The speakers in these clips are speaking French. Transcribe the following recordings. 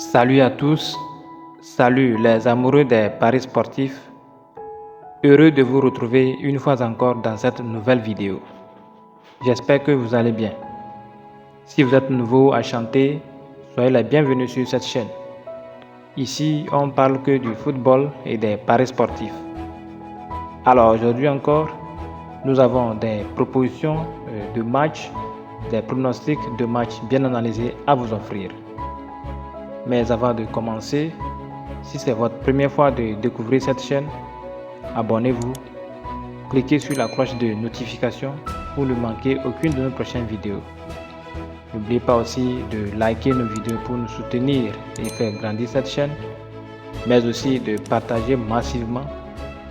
Salut à tous, salut les amoureux des paris sportifs, heureux de vous retrouver une fois encore dans cette nouvelle vidéo. J'espère que vous allez bien. Si vous êtes nouveau à chanter, soyez les bienvenus sur cette chaîne. Ici, on parle que du football et des paris sportifs. Alors aujourd'hui encore, nous avons des propositions de matchs, des pronostics de matchs bien analysés à vous offrir. Mais avant de commencer, si c'est votre première fois de découvrir cette chaîne, abonnez-vous, cliquez sur la cloche de notification pour ne manquer aucune de nos prochaines vidéos. N'oubliez pas aussi de liker nos vidéos pour nous soutenir et faire grandir cette chaîne, mais aussi de partager massivement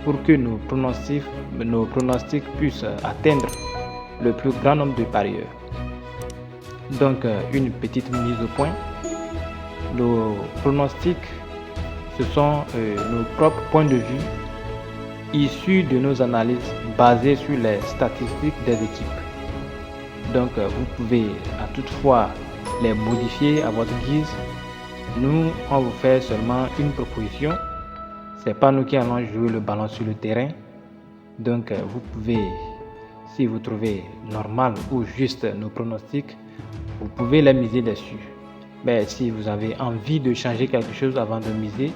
pour que nos pronostics puissent atteindre le plus grand nombre de parieurs. Donc, une petite mise au point. Nos pronostics, ce sont nos propres points de vue issus de nos analyses basées sur les statistiques des équipes. Donc vous pouvez à toutefois les modifier à votre guise. Nous, on vous fait seulement une proposition. C'est pas nous qui allons jouer le ballon sur le terrain. Donc vous pouvez, si vous trouvez normal ou juste nos pronostics, vous pouvez les miser dessus. Mais si vous avez envie de changer quelque chose avant de miser,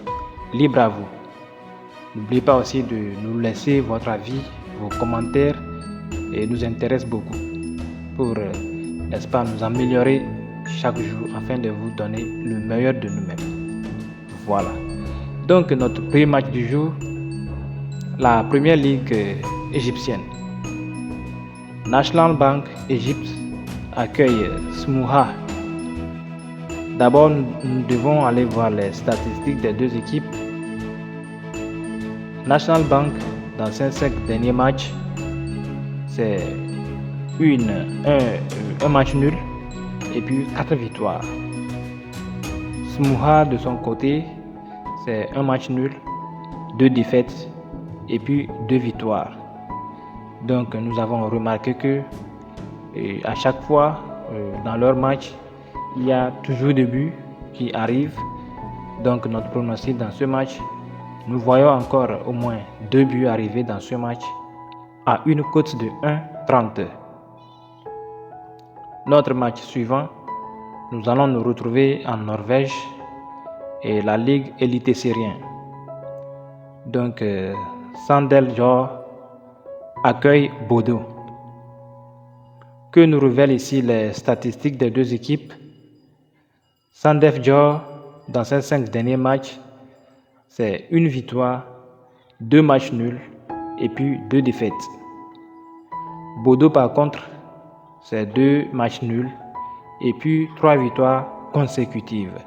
libre à vous. N'oubliez pas aussi de nous laisser votre avis, vos commentaires, et nous intéresse beaucoup pour, n'est-ce pas, nous améliorer chaque jour afin de vous donner le meilleur de nous-mêmes. Voilà. Donc notre premier match du jour, la première ligue égyptienne. National Bank Égypte accueille Smouha. D'abord, nous devons aller voir les statistiques des deux équipes. National Bank, dans ses 5 derniers matchs, c'est un match nul et puis 4 victoires. Smouha, de son côté, c'est un match nul, 2 défaites et puis 2 victoires. Donc, nous avons remarqué que à chaque fois, dans leur match, il y a toujours des buts qui arrivent. Donc notre pronostic dans ce match, nous voyons encore au moins 2 buts arriver dans ce match à une cote de 1,30. Notre match suivant, nous allons nous retrouver en Norvège et la Ligue Eliteserien. Donc Sandefjord accueille Bodø. Que nous révèlent ici les statistiques des deux équipes? Sandefjord, dans ses 5 derniers matchs, c'est 1 victoire, 2 matchs nuls et puis 2 défaites. Bodø, par contre, c'est 2 matchs nuls et puis 3 victoires consécutives.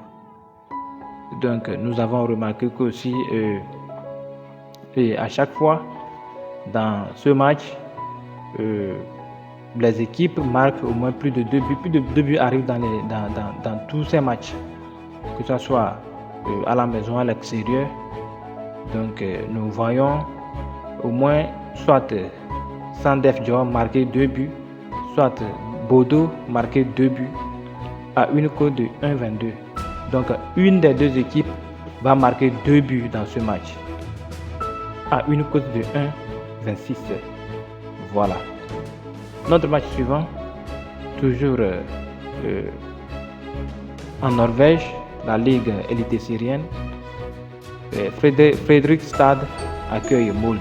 Donc, nous avons remarqué qu'aussi, à chaque fois, dans ce match, les équipes marquent au moins plus de 2 buts. Plus de 2 buts arrivent dans tous ces matchs, que ce soit à la maison, à l'extérieur. Donc nous voyons au moins soit Sandefjord marquer 2 buts, soit Bodø marquer 2 buts à une cote de 1,22. Donc une des deux équipes va marquer 2 buts dans ce match à une cote de 1,26. Voilà. Notre match suivant, toujours en Norvège, la Ligue Eliteserien, Fredrikstad accueille Molde.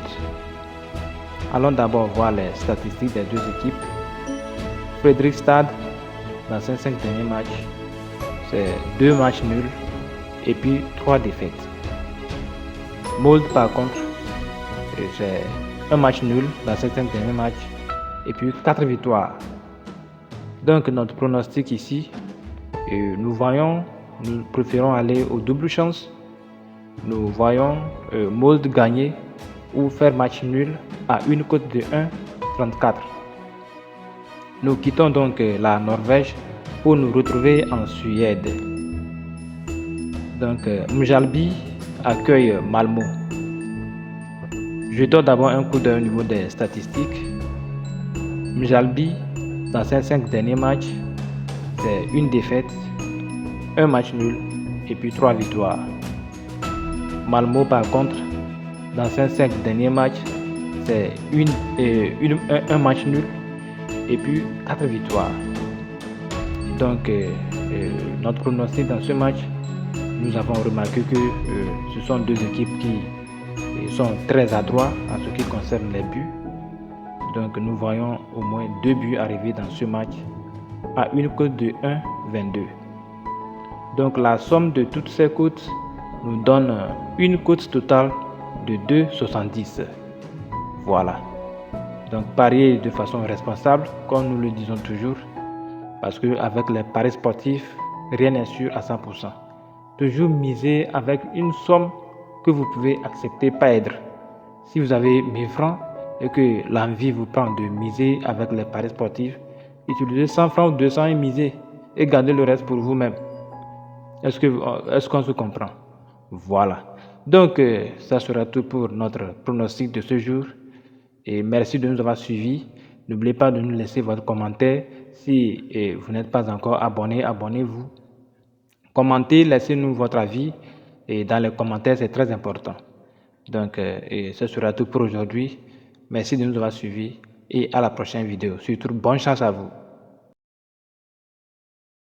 Allons d'abord voir les statistiques des deux équipes. Fredrikstad, dans ses 5 derniers matchs, c'est 2 matchs nuls et puis 3 défaites. Molde, par contre, c'est 1 match nul dans ses 5 derniers matchs et puis 4 victoires. Donc notre pronostic ici, nous préférons aller au double chance. Nous voyons Molde gagner ou faire match nul à une cote de 1,34. Nous quittons donc la Norvège pour nous retrouver en Suède. Donc Mjällby accueille Malmö. Jetons d'abord un coup d'œil au niveau des statistiques. Mjällby, dans ses 5 derniers matchs, c'est 1 défaite, 1 match nul et puis 3 victoires. Malmo par contre, dans ses 5 derniers matchs, c'est un match nul et puis 4 victoires. Donc notre pronostic dans ce match, nous avons remarqué que ce sont deux équipes qui sont très adroits en ce qui concerne les buts. Donc nous voyons au moins 2 buts arriver dans ce match à une cote de 1,22. Donc la somme de toutes ces cotes nous donne une cote totale de 2,70. Voilà. Donc parier de façon responsable, comme nous le disons toujours, parce qu'avec les paris sportifs, rien n'est sûr à 100%. Toujours miser avec une somme que vous pouvez accepter perdre. Si vous avez 1000 francs et que l'envie vous prend de miser avec les paris sportifs, utilisez 100 francs ou 200 et misez et gardez le reste pour vous-même. Est-ce qu'on se comprend? Voilà. Donc, ça sera tout pour notre pronostic de ce jour. Et merci de nous avoir suivis. N'oubliez pas de nous laisser votre commentaire. Si vous n'êtes pas encore abonné, abonnez-vous. Commentez, laissez-nous votre avis. Et dans les commentaires, c'est très important. Donc, ce sera tout pour aujourd'hui. Merci de nous avoir suivis. Et à la prochaine vidéo. Surtout, bonne chance à vous.